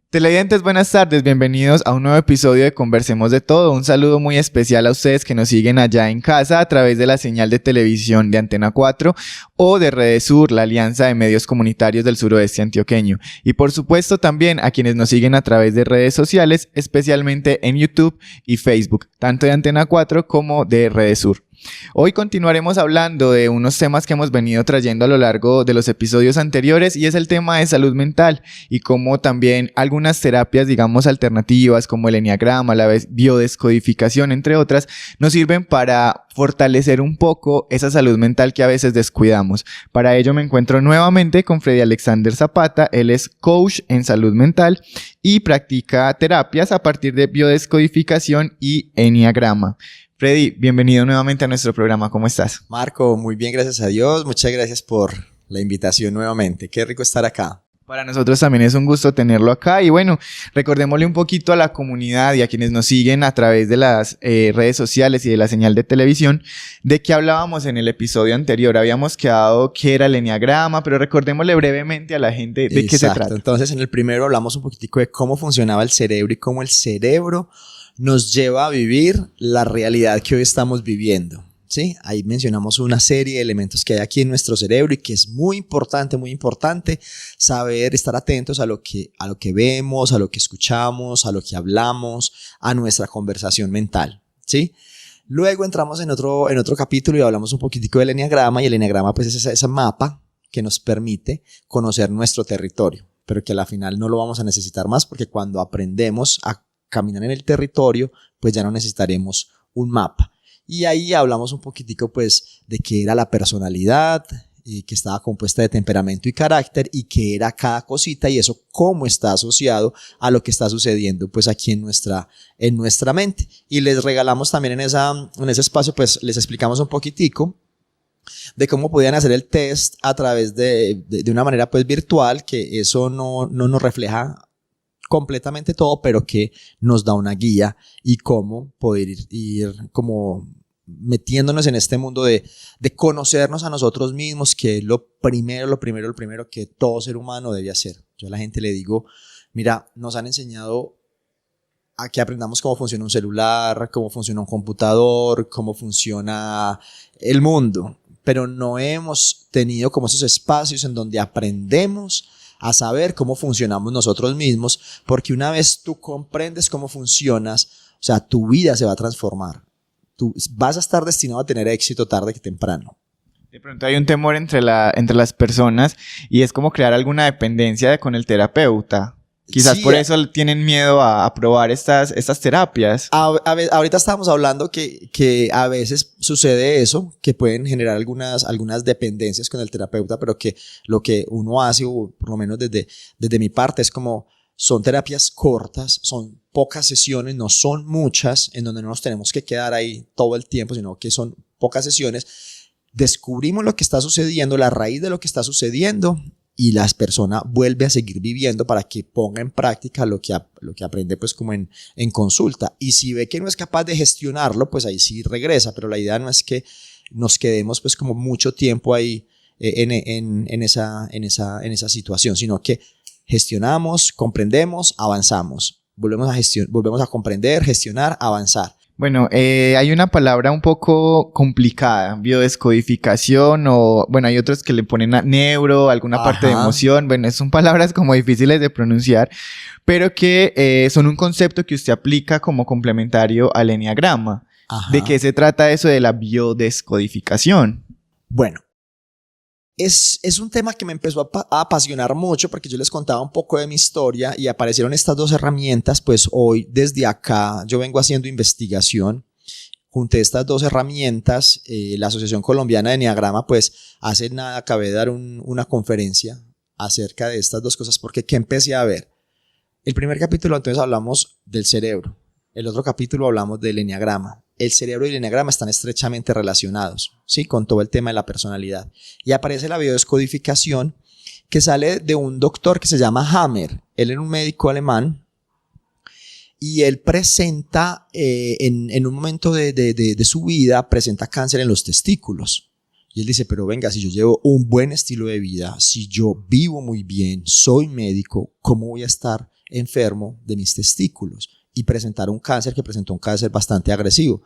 Televidentes, buenas tardes, bienvenidos a un nuevo episodio de Conversemos de Todo. Un saludo muy especial a ustedes que nos siguen allá en casa a través de la señal de televisión de Antena 4 o de Redesur, la alianza de medios comunitarios del suroeste antioqueño. Y por supuesto también a quienes nos siguen a través de redes sociales, especialmente en YouTube y Facebook, tanto de Antena 4 como de Redesur. Hoy continuaremos hablando de unos temas que hemos venido trayendo a lo largo de los episodios anteriores y es el tema de salud mental y cómo también algunas terapias, digamos, alternativas como el eneagrama, la biodescodificación, entre otras, nos sirven para fortalecer un poco esa salud mental que a veces descuidamos. Para ello me encuentro nuevamente con Freddy Alexander Zapata. Él es coach en salud mental y practica terapias a partir de biodescodificación y eneagrama. Freddy, bienvenido nuevamente a nuestro programa. ¿Cómo estás? Marco, muy bien, gracias a Dios. Muchas gracias por la invitación nuevamente. Qué rico estar acá. Para nosotros también es un gusto tenerlo acá y bueno, recordémosle un poquito a la comunidad y a quienes nos siguen a través de las redes sociales y de la señal de televisión de qué hablábamos en el episodio anterior. Habíamos quedado que era el eneagrama, pero recordémosle brevemente a la gente de qué se trata. Entonces en el primero hablamos un poquitico de cómo funcionaba el cerebro y cómo el cerebro nos lleva a vivir la realidad que hoy estamos viviendo, ¿sí? Ahí mencionamos una serie de elementos que hay aquí en nuestro cerebro y que es muy importante saber, estar atentos a lo que vemos, a lo que escuchamos, a lo que hablamos, a nuestra conversación mental, ¿sí? Luego entramos en otro capítulo y hablamos un poquitico del eneagrama, y el eneagrama pues es ese mapa que nos permite conocer nuestro territorio, pero que a la final no lo vamos a necesitar más porque cuando aprendemos a caminar en el territorio, pues ya no necesitaremos un mapa. Y ahí hablamos un poquitico pues de qué era la personalidad, que estaba compuesta de temperamento y carácter, y qué era cada cosita, y eso cómo está asociado a lo que está sucediendo pues aquí en nuestra mente. Y les regalamos también en ese espacio, pues les explicamos un poquitico de cómo podían hacer el test a través de una manera pues virtual, que eso no nos refleja completamente todo, pero que nos da una guía y cómo poder ir como metiéndonos en este mundo de conocernos a nosotros mismos, que es lo primero que todo ser humano debe hacer. Yo a la gente le digo, mira, nos han enseñado a que aprendamos cómo funciona un celular, cómo funciona un computador, cómo funciona el mundo, pero no hemos tenido como esos espacios en donde aprendemos a saber cómo funcionamos nosotros mismos, porque una vez tú comprendes cómo funcionas, o sea, tu vida se va a transformar. Tú vas a estar destinado a tener éxito tarde que temprano. De pronto hay un temor entre las personas y es como crear alguna dependencia con el terapeuta. Quizás sí, por eso tienen miedo a probar estas terapias. Ahorita estábamos hablando que a veces sucede eso, que pueden generar algunas dependencias con el terapeuta, pero que lo que uno hace, o por lo menos desde mi parte, es como son terapias cortas, son pocas sesiones, no son muchas, en donde no nos tenemos que quedar ahí todo el tiempo, sino que son pocas sesiones. Descubrimos lo que está sucediendo, la raíz de lo que está sucediendo, y la persona vuelve a seguir viviendo para que ponga en práctica lo que aprende pues como en consulta. Y si ve que no es capaz de gestionarlo, pues ahí sí regresa, pero la idea no es que nos quedemos pues como mucho tiempo ahí en esa situación, sino que gestionamos, comprendemos, avanzamos, volvemos a comprender, gestionar, avanzar. Bueno, hay una palabra un poco complicada, biodescodificación, o bueno, hay otros que le ponen alguna parte de emoción. Bueno, son palabras como difíciles de pronunciar, pero que son un concepto que usted aplica como complementario al eneagrama. Ajá. ¿De qué se trata eso de la biodescodificación? Bueno, es un tema que me empezó a apasionar mucho, porque yo les contaba un poco de mi historia y aparecieron estas dos herramientas. Pues hoy desde acá yo vengo haciendo investigación. Junté estas dos herramientas. La Asociación Colombiana de Eneagrama pues hace nada acabé de dar una conferencia acerca de estas dos cosas, porque ¿qué empecé a ver? El primer capítulo entonces hablamos del cerebro, el otro capítulo hablamos del eneagrama. El cerebro y el eneagrama están estrechamente relacionados, ¿sí? Con todo el tema de la personalidad. Y aparece la biodescodificación, que sale de un doctor que se llama Hammer. Él era un médico alemán y él presenta, en un momento de su vida, presenta cáncer en los testículos. Y él dice, pero venga, si yo llevo un buen estilo de vida, si yo vivo muy bien, soy médico, ¿cómo voy a estar enfermo de mis testículos y presentar un cáncer que presentó un cáncer bastante agresivo.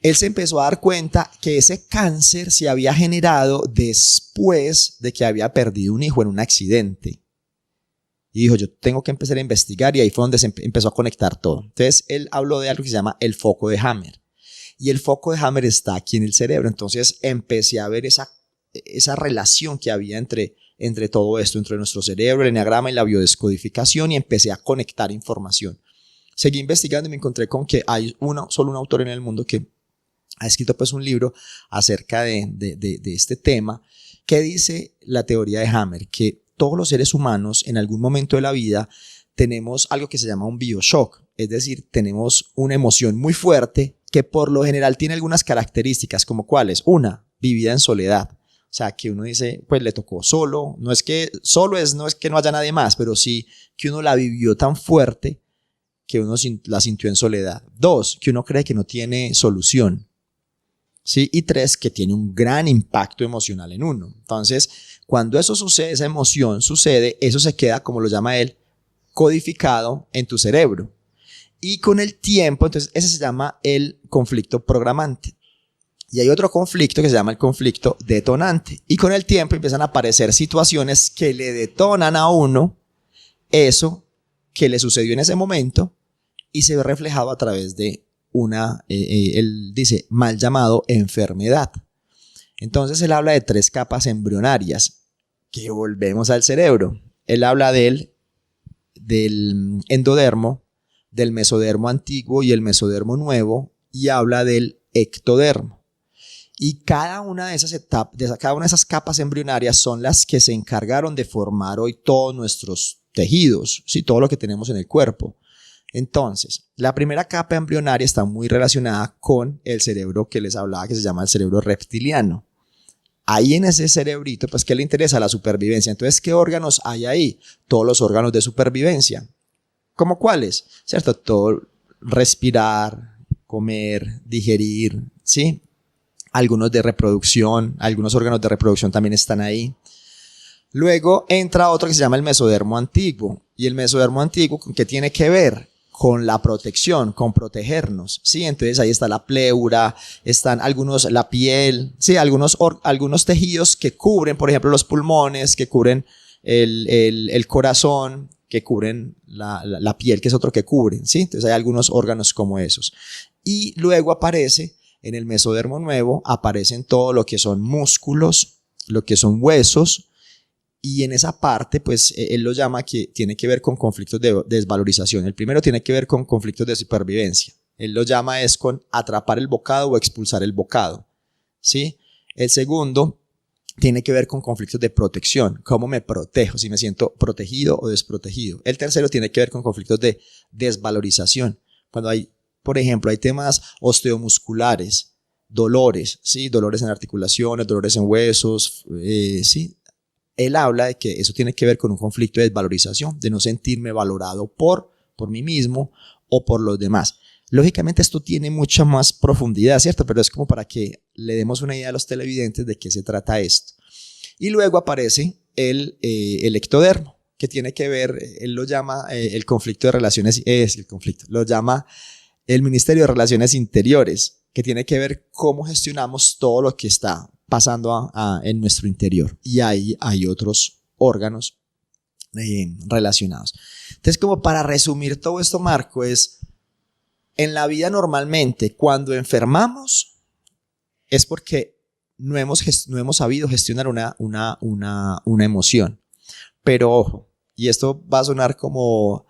Él se empezó a dar cuenta que ese cáncer se había generado después de que había perdido un hijo en un accidente. Y dijo, yo tengo que empezar a investigar, y ahí fue donde se empezó a conectar todo. Entonces él habló de algo que se llama el foco de Hammer. Y el foco de Hammer está aquí en el cerebro. Entonces empecé a ver esa relación que había entre todo esto, entre nuestro cerebro, el eneagrama y la biodescodificación, y empecé a conectar información. Seguí investigando y me encontré con que hay solo un autor en el mundo que ha escrito pues un libro acerca de este tema, que dice la teoría de Hammer, que todos los seres humanos en algún momento de la vida tenemos algo que se llama un bioshock, es decir, tenemos una emoción muy fuerte que por lo general tiene algunas características, como cuáles. Una, vivida en soledad. O sea, que uno dice, pues le tocó solo, no es que no haya nadie más, pero sí que uno la vivió tan fuerte que uno la sintió en soledad. Dos, que uno cree que no tiene solución. ¿Sí? Y tres, que tiene un gran impacto emocional en uno. Entonces, cuando eso sucede, esa emoción sucede, eso se queda, como lo llama él, codificado en tu cerebro. Y con el tiempo, entonces ese se llama el conflicto programante. Y hay otro conflicto que se llama el conflicto detonante. Y con el tiempo empiezan a aparecer situaciones que le detonan a uno eso que le sucedió en ese momento y se ve reflejado a través de él dice, mal llamado enfermedad. Entonces él habla de 3 capas embrionarias que volvemos al cerebro. Él habla del endodermo, del mesodermo antiguo y el mesodermo nuevo, y habla del ectodermo. Y cada una de esas capas embrionarias son las que se encargaron de formar hoy todos nuestros tejidos, ¿sí? Todo lo que tenemos en el cuerpo. Entonces, la primera capa embrionaria está muy relacionada con el cerebro que les hablaba, que se llama el cerebro reptiliano. Ahí en ese cerebrito, pues, ¿qué le interesa? La supervivencia. Entonces, ¿qué órganos hay ahí? Todos los órganos de supervivencia. ¿Cómo cuáles? ¿Cierto? Todo, respirar, comer, digerir, ¿sí? Algunos de reproducción, algunos órganos de reproducción también están ahí. Luego entra otro que se llama el mesodermo antiguo. ¿Y el mesodermo antiguo con qué tiene que ver? Con la protección, con protegernos, ¿sí? Entonces ahí está la pleura, están la piel, ¿sí? Algunos tejidos que cubren, por ejemplo, los pulmones, que cubren el corazón, que cubren la piel, que es otro que cubren, ¿sí? Entonces hay algunos órganos como esos. Y luego aparece, en el mesodermo nuevo, aparecen todo lo que son músculos, lo que son huesos, y en esa parte, pues, él lo llama que tiene que ver con conflictos de desvalorización. El primero tiene que ver con conflictos de supervivencia. Él lo llama es con atrapar el bocado o expulsar el bocado, ¿sí? El segundo tiene que ver con conflictos de protección. ¿Cómo me protejo? Si me siento protegido o desprotegido. El tercero tiene que ver con conflictos de desvalorización. Cuando hay, por ejemplo, hay temas osteomusculares, dolores, ¿sí? Dolores en articulaciones, dolores en huesos, ¿sí? Él habla de que eso tiene que ver con un conflicto de desvalorización, de no sentirme valorado por mí mismo o por los demás. Lógicamente esto tiene mucha más profundidad, ¿cierto? Pero es como para que le demos una idea a los televidentes de qué se trata esto. Y luego aparece el ectodermo, que tiene que ver, él lo llama el conflicto de relaciones, lo llama el Ministerio de Relaciones Interiores, que tiene que ver cómo gestionamos todo lo que está pasando en nuestro interior. Y ahí hay otros órganos relacionados. Entonces, como para resumir todo esto, Marco, en la vida normalmente cuando enfermamos es porque no hemos sabido gestionar una emoción. Pero ojo, y esto va a sonar como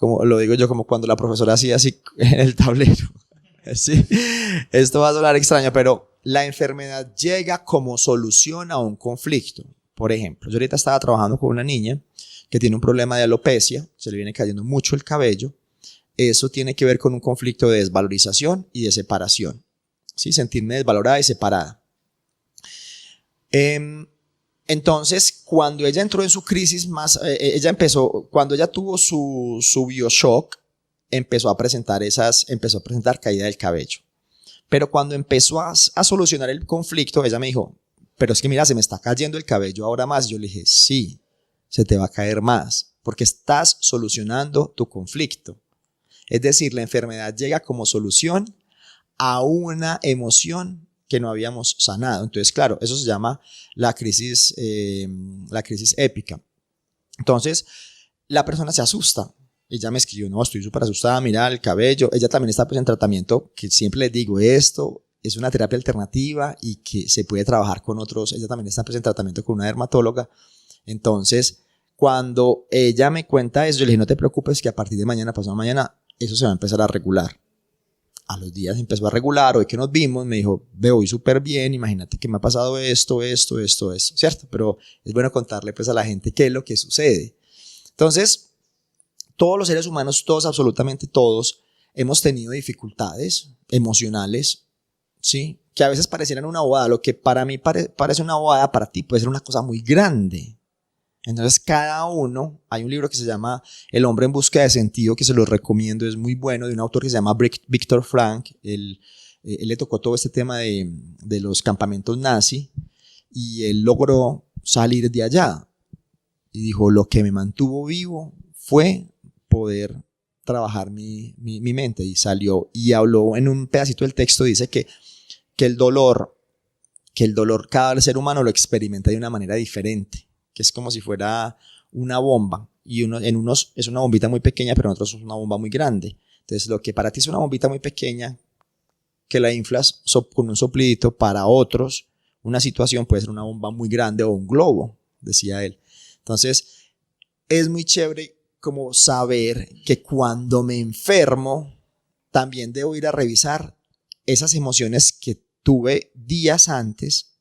lo digo yo, como cuando la profesora hacía así en el tablero. ¿Sí? Esto va a sonar extraño, pero la enfermedad llega como solución a un conflicto. Por ejemplo, yo ahorita estaba trabajando con una niña que tiene un problema de alopecia, se le viene cayendo mucho el cabello. Eso tiene que ver con un conflicto de desvalorización y de separación, ¿sí? Sentirme desvalorada y separada. Entonces, cuando ella entró en su crisis cuando ella tuvo su bioshock, empezó a presentar caída del cabello. Pero cuando empezó a solucionar el conflicto, ella me dijo, pero es que mira, se me está cayendo el cabello ahora más. Yo le dije, sí, se te va a caer más. porque estás solucionando tu conflicto. Es decir, la enfermedad llega como solución a una emoción que no habíamos sanado. Entonces, claro, eso se llama la crisis épica. Entonces, la persona se asusta. Ella me escribió, no, estoy súper asustada, mira el cabello. Ella también está pues en tratamiento, que siempre les digo, esto es una terapia alternativa y que se puede trabajar con otros. Ella también está pues en tratamiento con una dermatóloga. Entonces, cuando ella me cuenta eso, yo le dije, no te preocupes que a partir de mañana, pasado mañana, eso se va a empezar a regular. A los días empezó a regular, hoy que nos vimos, me dijo, veo hoy súper bien, imagínate que me ha pasado esto, ¿cierto? Pero es bueno contarle pues a la gente qué es lo que sucede. Entonces, todos los seres humanos, todos, absolutamente todos, hemos tenido dificultades emocionales, ¿sí? Que a veces parecieran una bobada, lo que para mí parece una bobada, para ti puede ser una cosa muy grande. Entonces cada uno, hay un libro que se llama El hombre en busca de sentido, que se lo recomiendo, es muy bueno, de un autor que se llama Viktor Frankl. Él le tocó todo este tema de los campamentos nazi y él logró salir de allá y dijo, lo que me mantuvo vivo fue poder trabajar mi mente, y salió y habló en un pedacito del texto, dice que el dolor cada ser humano lo experimenta de una manera diferente, que es como si fuera una bomba, y en unos es una bombita muy pequeña, pero en otros es una bomba muy grande. Entonces lo que para ti es una bombita muy pequeña, que la inflas con un soplidito, para otros una situación puede ser una bomba muy grande o un globo, decía él. Entonces es muy chévere como saber que cuando me enfermo también debo ir a revisar esas emociones que tuve días antes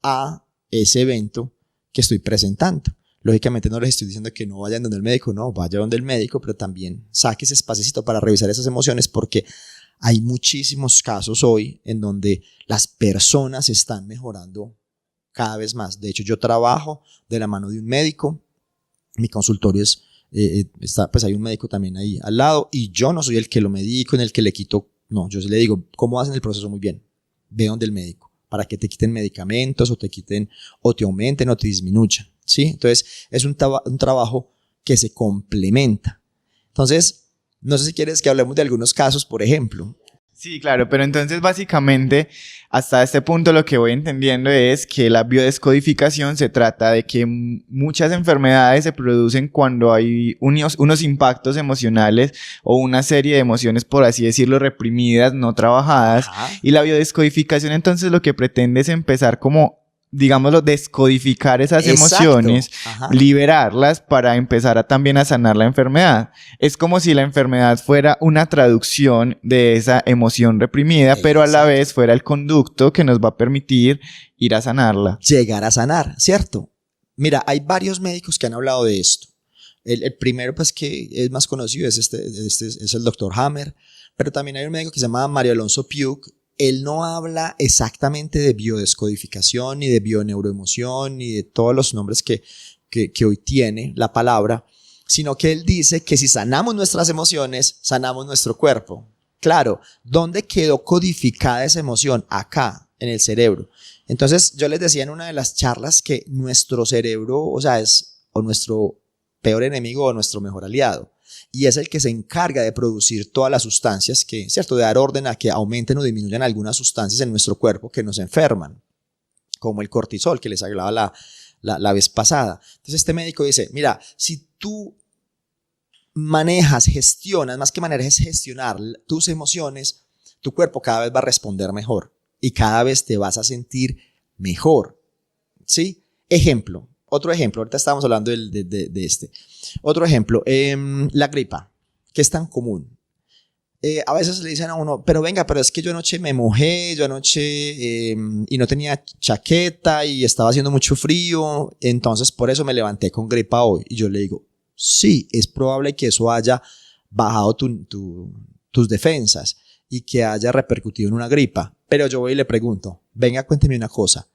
a ese evento que estoy presentando. Lógicamente no les estoy diciendo que no vayan donde el médico, no, vaya donde el médico, pero también saque ese espacito para revisar esas emociones, porque hay muchísimos casos hoy en donde las personas están mejorando cada vez más. De hecho, yo trabajo de la mano de un médico, mi consultorio pues hay un médico también ahí al lado, y yo no soy el que lo medico, en el que le quito, no, yo le digo, ¿cómo hacen el proceso? Muy bien, ve donde el médico, para que te quiten medicamentos o te quiten o te aumenten o te disminuyan, ¿sí? Entonces es un trabajo que se complementa. Entonces, no sé si quieres que hablemos de algunos casos, por ejemplo. Sí, claro, pero entonces básicamente hasta este punto lo que voy entendiendo es que la biodescodificación se trata de que muchas enfermedades se producen cuando hay unos impactos emocionales o una serie de emociones, por así decirlo, reprimidas, no trabajadas. Ajá. Y la biodescodificación entonces lo que pretende es empezar como, digámoslo, descodificar esas emociones, ajá, liberarlas para empezar también a sanar la enfermedad. Es como si la enfermedad fuera una traducción de esa emoción reprimida, pero a la vez fuera el conducto que nos va a permitir ir a sanarla. Llegar a sanar, ¿cierto? Mira, hay varios médicos que han hablado de esto. El primero, pues, que es más conocido es es el Dr. Hammer, pero también hay un médico que se llama Mario Alonso Puig. Él no habla exactamente de biodescodificación, ni de bioneuroemoción, ni de todos los nombres que hoy tiene la palabra, sino que él dice que si sanamos nuestras emociones, sanamos nuestro cuerpo. Claro, ¿dónde quedó codificada esa emoción? Acá, en el cerebro. Entonces, yo les decía en una de las charlas que nuestro cerebro, o sea, es o nuestro peor enemigo o nuestro mejor aliado. Y es el que se encarga de producir todas las sustancias que, ¿cierto?, de dar orden a que aumenten o disminuyan algunas sustancias en nuestro cuerpo que nos enferman, como el cortisol que les hablaba la vez pasada. Entonces este médico dice, mira, si tú gestionas, más que manejar es gestionar tus emociones, tu cuerpo cada vez va a responder mejor y cada vez te vas a sentir mejor, ¿sí? Otro ejemplo, ahorita estábamos hablando de este. Otro ejemplo, la gripa, que es tan común. A veces le dicen a uno, pero venga, pero es que yo anoche me mojé, y no tenía chaqueta y estaba haciendo mucho frío, entonces por eso me levanté con gripa hoy. Y yo le digo, sí, es probable que eso haya bajado tus defensas y que haya repercutido en una gripa. Pero yo voy y le pregunto, venga, cuénteme una cosa.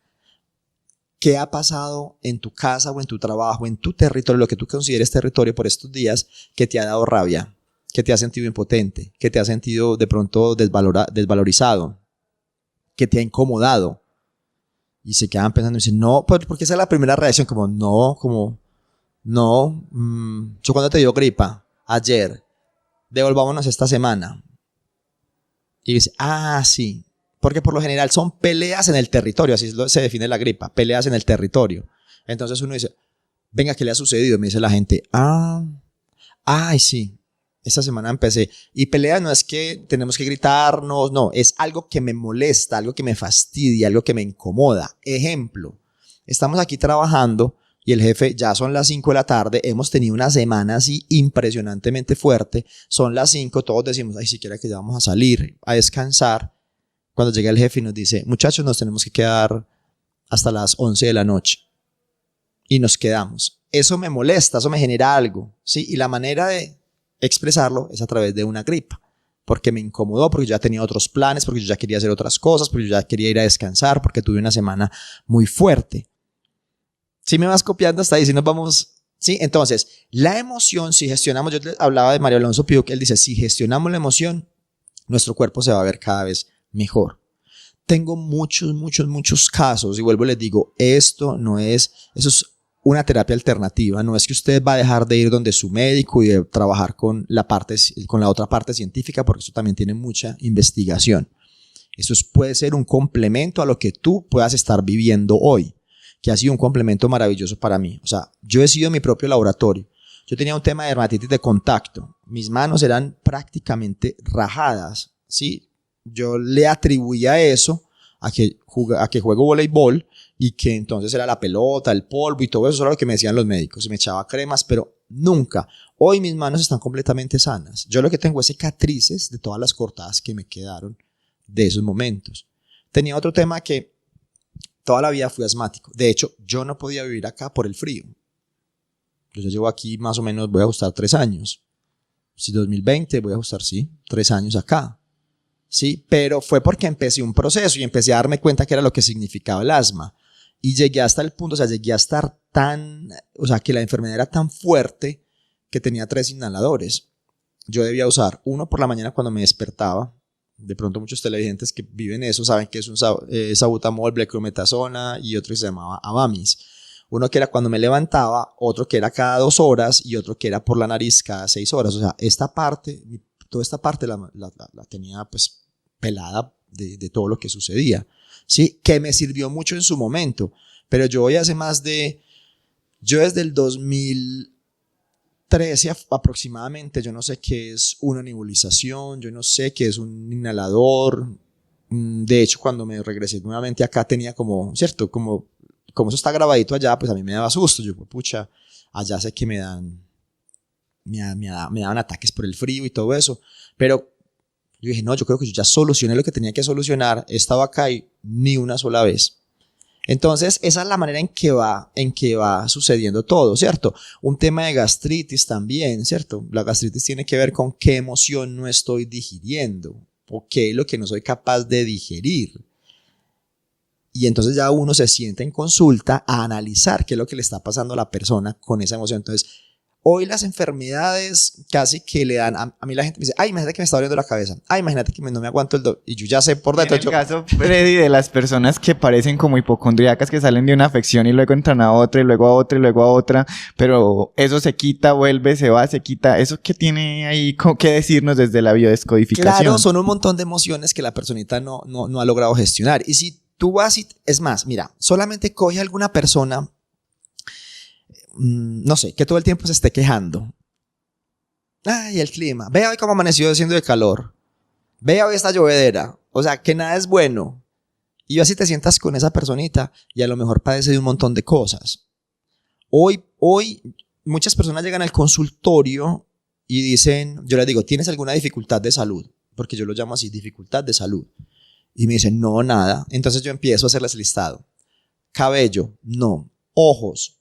¿Qué ha pasado en tu casa o en tu trabajo, en tu territorio, lo que tú consideres territorio por estos días, que te ha dado rabia, que te ha sentido impotente, que te ha sentido de pronto desvalorizado, que te ha incomodado? Y se quedan pensando y dicen, no, porque esa es la primera reacción, como No, ¿yo cuándo te dio gripa? Ayer. Devolvámonos esta semana. Y dice, sí. Porque por lo general son peleas en el territorio, así se define la gripa, peleas en el territorio. Entonces uno dice, venga, ¿qué le ha sucedido? Me dice la gente, sí, esta semana empecé. Y peleas no es que tenemos que gritarnos, no, es algo que me molesta, algo que me fastidia, algo que me incomoda. Ejemplo, estamos aquí trabajando y el jefe, ya son las 5 de la tarde, hemos tenido una semana así impresionantemente fuerte, son las 5, todos decimos, ay, siquiera que ya vamos a salir, a descansar. Cuando llega el jefe y nos dice, muchachos, nos tenemos que quedar hasta las 11 de la noche. Y nos quedamos. Eso me molesta, eso me genera algo, ¿sí? Y la manera de expresarlo es a través de una gripa. Porque me incomodó, porque yo ya tenía otros planes, porque yo ya quería hacer otras cosas, porque yo ya quería ir a descansar, porque tuve una semana muy fuerte. Si me vas copiando hasta ahí, si nos vamos... ¿Sí? Entonces, la emoción, si gestionamos, yo hablaba de Mario Alonso Piu, que él dice, si gestionamos la emoción, nuestro cuerpo se va a ver cada vez mejor. Tengo muchos casos y vuelvo y les digo, eso es una terapia alternativa, no es que usted va a dejar de ir donde su médico y de trabajar con la otra parte científica, porque eso también tiene mucha investigación. Eso puede ser un complemento a lo que tú puedas estar viviendo hoy, que ha sido un complemento maravilloso para mí. O sea, yo he sido mi propio laboratorio. Yo tenía un tema de dermatitis de contacto, mis manos eran prácticamente rajadas, ¿sí? Yo le atribuía eso a que juego voleibol y que entonces era la pelota, el polvo y todo eso era lo que me decían los médicos. Y me echaba cremas, pero nunca. Hoy mis manos están completamente sanas. Yo lo que tengo es cicatrices de todas las cortadas que me quedaron de esos momentos. Tenía otro tema que toda la vida fui asmático. De hecho, yo no podía vivir acá por el frío. Yo llevo aquí más o menos, voy a ajustar 3 años. Si 2020 voy a ajustar, 3 años acá. Sí, pero fue porque empecé un proceso y empecé a darme cuenta que era lo que significaba el asma. Y llegué hasta el punto, llegué a estar que la enfermedad era tan fuerte que tenía 3 inhaladores. Yo debía usar uno por la mañana cuando me despertaba. De pronto muchos televidentes que viven eso saben que es un salbutamol, beclometasona y otro que se llamaba Avamis. Uno que era cuando me levantaba, otro que era cada 2 horas y otro que era por la nariz cada 6 horas. O sea, toda esta parte la tenía pues pelada de todo lo que sucedía, ¿sí? Que me sirvió mucho en su momento, pero yo desde el 2013 aproximadamente, yo no sé qué es una nebulización, yo no sé qué es un inhalador. De hecho, cuando me regresé nuevamente acá tenía ¿cierto? Como eso está grabadito allá, pues a mí me daba susto. Yo, pucha, allá sé que me daban ataques por el frío y todo eso, pero yo dije, no, yo creo que yo ya solucioné lo que tenía que solucionar, he estado acá y ni una sola vez. Entonces, esa es la manera en que va sucediendo todo, ¿cierto? Un tema de gastritis también, ¿cierto? La gastritis tiene que ver con qué emoción no estoy digiriendo o qué es lo que no soy capaz de digerir. Y entonces ya uno se sienta en consulta a analizar qué es lo que le está pasando a la persona con esa emoción. Entonces, hoy las enfermedades casi que le dan, a mí la gente me dice, imagínate que me está doliendo la cabeza, imagínate que no me aguanto el dolor, y yo ya sé por dentro. En el caso, Freddy, de las personas que parecen como hipocondríacas, que salen de una afección y luego entran a otra y luego a otra y luego a otra, pero eso se quita, vuelve, se va, se quita, ¿eso qué tiene ahí que decirnos desde la biodescodificación? Claro, son un montón de emociones que la personita no ha logrado gestionar. Y si tú vas es más, mira, solamente coge a alguna persona, no sé, que todo el tiempo se esté quejando. Ay, el clima. Ve hoy cómo amaneció haciendo de calor. Ve hoy esta llovedera. O sea, que nada es bueno. Y así te sientas con esa personita y a lo mejor padece de un montón de cosas. Hoy muchas personas llegan al consultorio y dicen, yo les digo, ¿tienes alguna dificultad de salud? Porque yo lo llamo así, dificultad de salud. Y me dicen, no, nada. Entonces yo empiezo a hacerles el listado. Cabello, no. Ojos.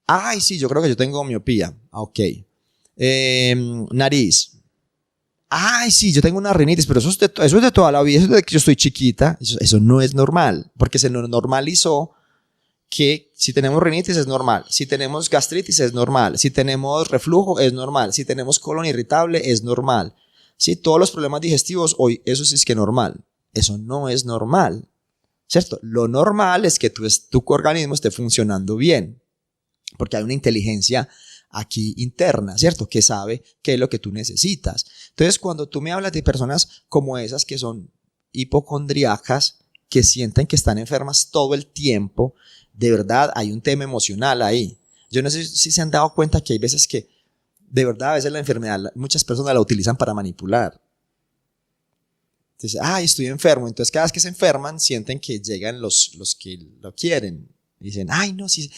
Ay, sí, yo creo que yo tengo miopía. Ok. Nariz. Ay, sí, yo tengo una rinitis, pero eso es de toda la vida, eso es de que yo estoy chiquita. Eso no es normal, porque se nos normalizó que si tenemos rinitis es normal, si tenemos gastritis es normal, si tenemos reflujo es normal, si tenemos colon irritable es normal. Sí, todos los problemas digestivos hoy, eso sí es que normal. Eso no es normal, ¿cierto? Lo normal es que tu organismo esté funcionando bien, porque hay una inteligencia aquí interna, ¿cierto? Que sabe qué es lo que tú necesitas. Entonces, cuando tú me hablas de personas como esas que son hipocondriacas, que sienten que están enfermas todo el tiempo, de verdad hay un tema emocional ahí. Yo no sé si se han dado cuenta que hay veces que, de verdad, a veces la enfermedad, muchas personas la utilizan para manipular. Entonces, estoy enfermo. Entonces, cada vez que se enferman, sienten que llegan los que lo quieren. Dicen, no, sí.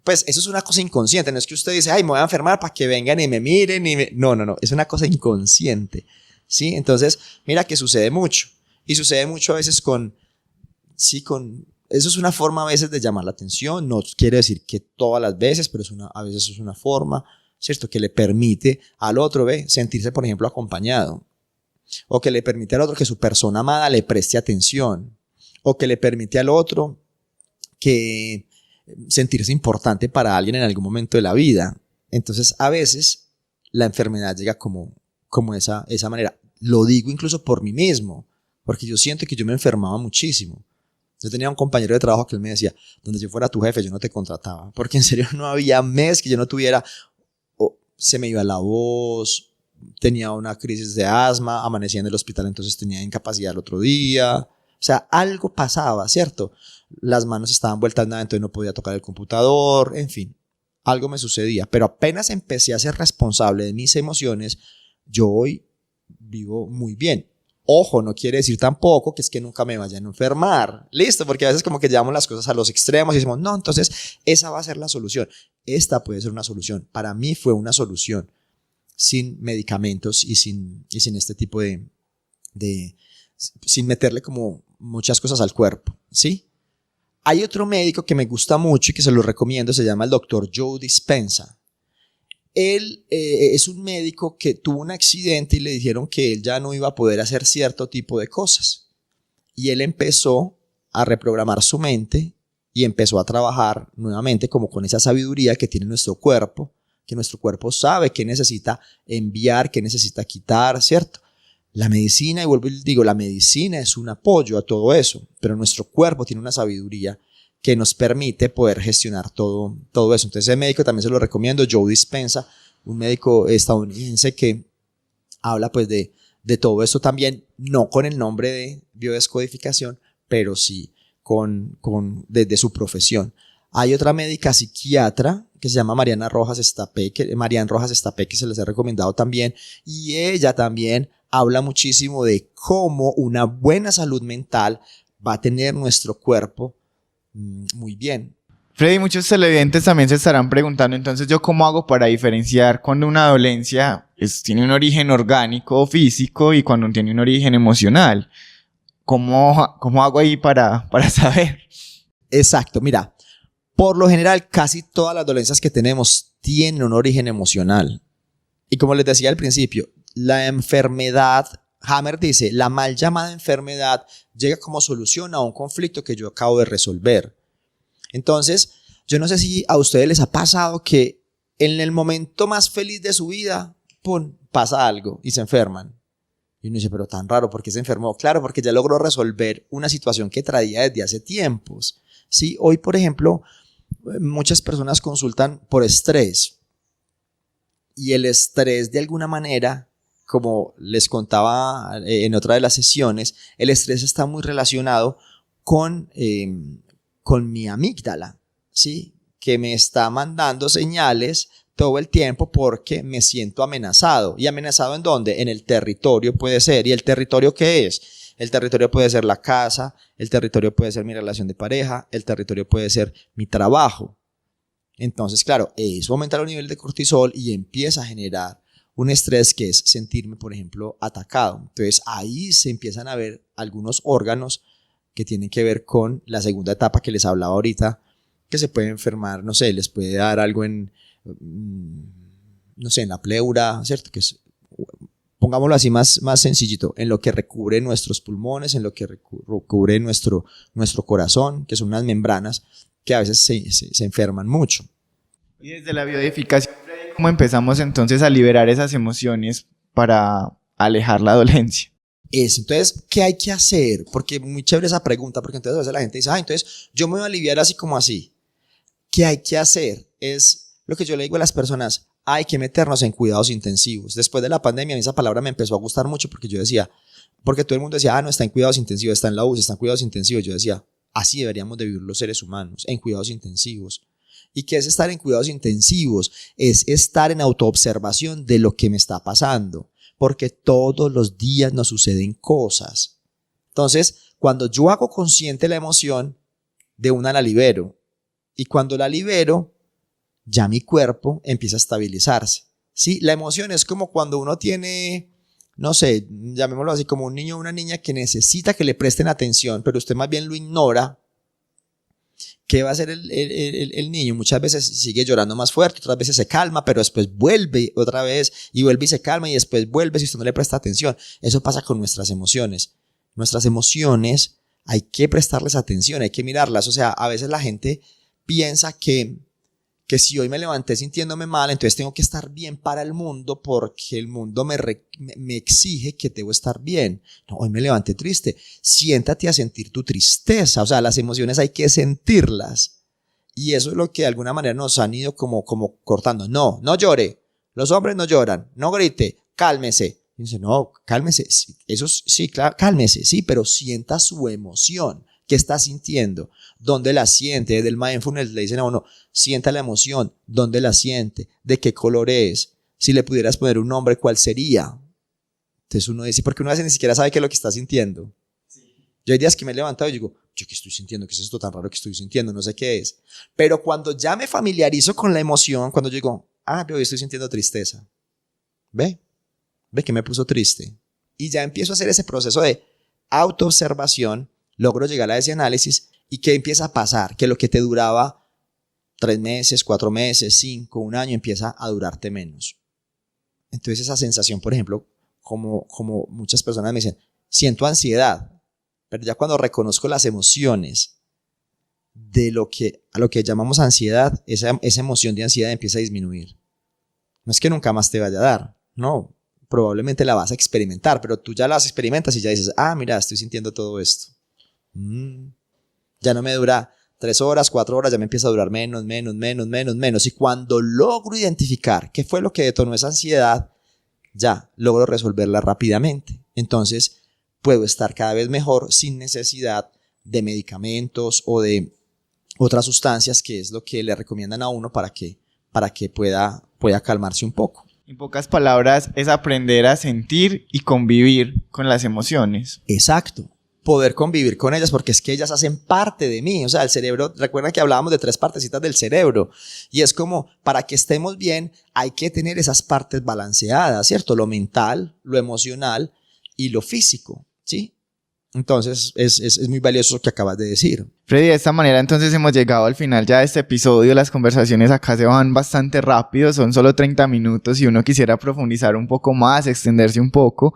Pues eso es una cosa inconsciente. No es que usted dice, me voy a enfermar para que vengan y me miren. No. Es una cosa inconsciente. ¿Sí? Entonces, mira que sucede mucho. Y sucede mucho a veces eso es una forma a veces de llamar la atención. No quiere decir que todas las veces, pero a veces es una forma, ¿cierto? Que le permite al otro, sentirse, por ejemplo, acompañado. O que le permite al otro que su persona amada le preste atención. O que le permite al otro que sentirse importante para alguien en algún momento de la vida. Entonces, a veces, la enfermedad llega como esa manera. Lo digo incluso por mí mismo, porque yo siento que yo me enfermaba muchísimo. Yo tenía un compañero de trabajo que él me decía, donde yo fuera tu jefe, yo no te contrataba, porque en serio no había mes que yo no tuviera, se me iba la voz, tenía una crisis de asma, amanecía en el hospital, entonces tenía incapacidad el otro día. O sea, algo pasaba, ¿cierto? Las manos estaban vueltas nada, entonces no podía tocar el computador, en fin, algo me sucedía. Pero apenas empecé a ser responsable de mis emociones, yo hoy vivo muy bien. Ojo, no quiere decir tampoco que es que nunca me vayan a enfermar. Listo, porque a veces como que llevamos las cosas a los extremos y decimos, no, entonces esa va a ser la solución. Esta puede ser una solución. Para mí fue una solución sin medicamentos y sin este tipo sin meterle como muchas cosas al cuerpo, ¿sí? Hay otro médico que me gusta mucho y que se lo recomiendo, se llama el doctor Joe Dispenza. Él es un médico que tuvo un accidente y le dijeron que él ya no iba a poder hacer cierto tipo de cosas. Y él empezó a reprogramar su mente y empezó a trabajar nuevamente como con esa sabiduría que tiene nuestro cuerpo, que nuestro cuerpo sabe qué necesita enviar, qué necesita quitar, ¿cierto? La medicina, y vuelvo y digo, la medicina es un apoyo a todo eso, pero nuestro cuerpo tiene una sabiduría que nos permite poder gestionar todo eso. Entonces, ese médico también se lo recomiendo, Joe Dispenza, un médico estadounidense que habla pues de todo eso también, no con el nombre de biodescodificación, pero sí desde su profesión. Hay otra médica psiquiatra que se llama Mariana Rojas Estapé, que se les ha recomendado también, y ella también habla muchísimo de cómo una buena salud mental va a tener nuestro cuerpo muy bien. Freddy, muchos televidentes también se estarán preguntando, entonces, ¿yo cómo hago para diferenciar cuando una dolencia tiene un origen orgánico o físico y cuando tiene un origen emocional? ¿Cómo hago ahí para saber? Exacto, mira, por lo general casi todas las dolencias que tenemos tienen un origen emocional. Y como les decía al principio, la enfermedad, Hammer dice, la mal llamada enfermedad llega como solución a un conflicto que yo acabo de resolver. Entonces, yo no sé si a ustedes les ha pasado que en el momento más feliz de su vida, ¡pum!, pasa algo y se enferman. Y uno dice, pero tan raro, ¿por qué se enfermó? Claro, porque ya logró resolver una situación que traía desde hace tiempos. ¿Sí? Hoy, por ejemplo, muchas personas consultan por estrés. Y el estrés, de alguna manera, como les contaba en otra de las sesiones, el estrés está muy relacionado con mi amígdala, ¿sí? Que me está mandando señales todo el tiempo porque me siento amenazado. ¿Y amenazado en dónde? En el territorio puede ser. ¿Y el territorio qué es? El territorio puede ser la casa, el territorio puede ser mi relación de pareja, el territorio puede ser mi trabajo. Entonces, claro, eso aumenta el nivel de cortisol y empieza a generar un estrés que es sentirme, por ejemplo, atacado. Entonces, ahí se empiezan a ver algunos órganos que tienen que ver con la segunda etapa que les hablaba ahorita, que se puede enfermar, no sé, les puede dar algo en la pleura, ¿cierto? Que es, pongámoslo así más sencillito, en lo que recubre nuestros pulmones, en lo que recubre nuestro corazón, que son unas membranas que a veces se enferman mucho. Y desde la biodescodificación, ¿cómo empezamos entonces a liberar esas emociones para alejar la dolencia? Eso, entonces, ¿qué hay que hacer? Porque muy chévere esa pregunta, porque entonces a veces la gente dice, entonces yo me voy a aliviar así como así. ¿Qué hay que hacer? Es lo que yo le digo a las personas, hay que meternos en cuidados intensivos. Después de la pandemia, a mí esa palabra me empezó a gustar mucho porque yo decía, porque todo el mundo decía, no, está en cuidados intensivos, está en la UCI, está en cuidados intensivos. Yo decía, así deberíamos de vivir los seres humanos, en cuidados intensivos. ¿Y qué es estar en cuidados intensivos? Es estar en autoobservación de lo que me está pasando, porque todos los días nos suceden cosas. Entonces, cuando yo hago consciente la emoción, de una la libero. Y cuando la libero, ya mi cuerpo empieza a estabilizarse. ¿Sí? La emoción es como cuando uno tiene, no sé, llamémoslo así, como un niño o una niña que necesita que le presten atención, pero usted más bien lo ignora. ¿Qué va a hacer el niño? Muchas veces sigue llorando más fuerte, otras veces se calma, pero después vuelve otra vez y vuelve y se calma y después vuelve si usted no le presta atención. Eso pasa con nuestras emociones. Nuestras emociones hay que prestarles atención, hay que mirarlas. O sea, a veces la gente piensa que si hoy me levanté sintiéndome mal, entonces tengo que estar bien para el mundo porque el mundo me exige que debo estar bien. No, hoy me levanté triste. Siéntate a sentir tu tristeza. O sea, las emociones hay que sentirlas. Y eso es lo que de alguna manera nos han ido como cortando. No, no llore. Los hombres no lloran. No grite. Cálmese. Y dice, no, cálmese. Eso sí, claro, cálmese. Sí, pero sienta su emoción. ¿Qué está sintiendo? ¿Dónde la siente? Desde el mindfulness le dicen a uno, sienta la emoción. ¿Dónde la siente? ¿De qué color es? Si le pudieras poner un nombre, ¿cuál sería? Entonces uno dice, porque uno a veces ni siquiera sabe qué es lo que está sintiendo. Sí. Yo hay días que me he levantado y digo, ¿yo qué estoy sintiendo? ¿Qué es esto tan raro que estoy sintiendo? No sé qué es. Pero cuando ya me familiarizo con la emoción, cuando yo digo, hoy estoy sintiendo tristeza. ¿Ve que me puso triste? Y ya empiezo a hacer ese proceso de autoobservación. Logro llegar a ese análisis y ¿qué empieza a pasar? Que lo que te duraba 3 meses, 4 meses, 5, 1 año, empieza a durarte menos. Entonces esa sensación, por ejemplo, como muchas personas me dicen, siento ansiedad, pero ya cuando reconozco las emociones de a lo que llamamos ansiedad, esa emoción de ansiedad empieza a disminuir. No es que nunca más te vaya a dar, no, probablemente la vas a experimentar, pero tú ya las experimentas y ya dices, mira, estoy sintiendo todo esto. Ya no me dura 3 horas, 4 horas, ya me empieza a durar menos. Y cuando logro identificar qué fue lo que detonó esa ansiedad, ya logro resolverla rápidamente. Entonces puedo estar cada vez mejor sin necesidad de medicamentos o de otras sustancias, que es lo que le recomiendan a uno para que pueda calmarse un poco. En pocas palabras, es aprender a sentir y convivir con las emociones. Exacto. Poder convivir con ellas, porque es que ellas hacen parte de mí. O sea, el cerebro, recuerdan que hablábamos de 3 partecitas del cerebro, y es como, para que estemos bien, hay que tener esas partes balanceadas, ¿cierto? Lo mental, lo emocional y lo físico, ¿sí? Entonces, es muy valioso lo que acabas de decir. Freddy, de esta manera entonces hemos llegado al final ya de este episodio. Las conversaciones acá se van bastante rápido, son solo 30 minutos y uno quisiera profundizar un poco más, extenderse un poco,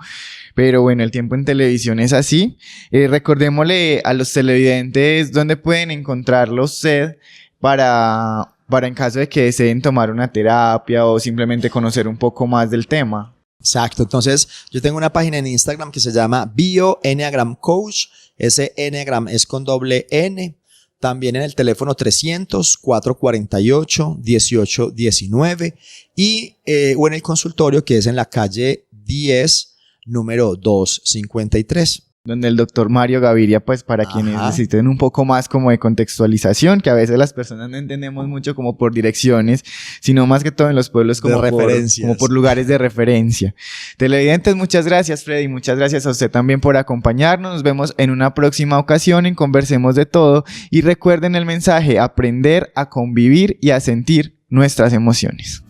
pero bueno, el tiempo en televisión es así. Recordémosle a los televidentes dónde pueden encontrarlo usted para en caso de que deseen tomar una terapia o simplemente conocer un poco más del tema. Exacto, entonces yo tengo una página en Instagram que se llama Bio Enneagram Coach. Ese Enneagram es con doble N. También en el teléfono 300-448-1819 o en el consultorio que es en la calle 10, número 253. Donde el doctor Mario Gaviria, pues para quienes necesiten un poco más como de contextualización, que a veces las personas no entendemos mucho como por direcciones, sino más que todo en los pueblos como por lugares de referencia. Televidentes, muchas gracias, Freddy, muchas gracias a usted también por acompañarnos. Nos vemos en una próxima ocasión en Conversemos de Todo y recuerden el mensaje, aprender a convivir y a sentir nuestras emociones.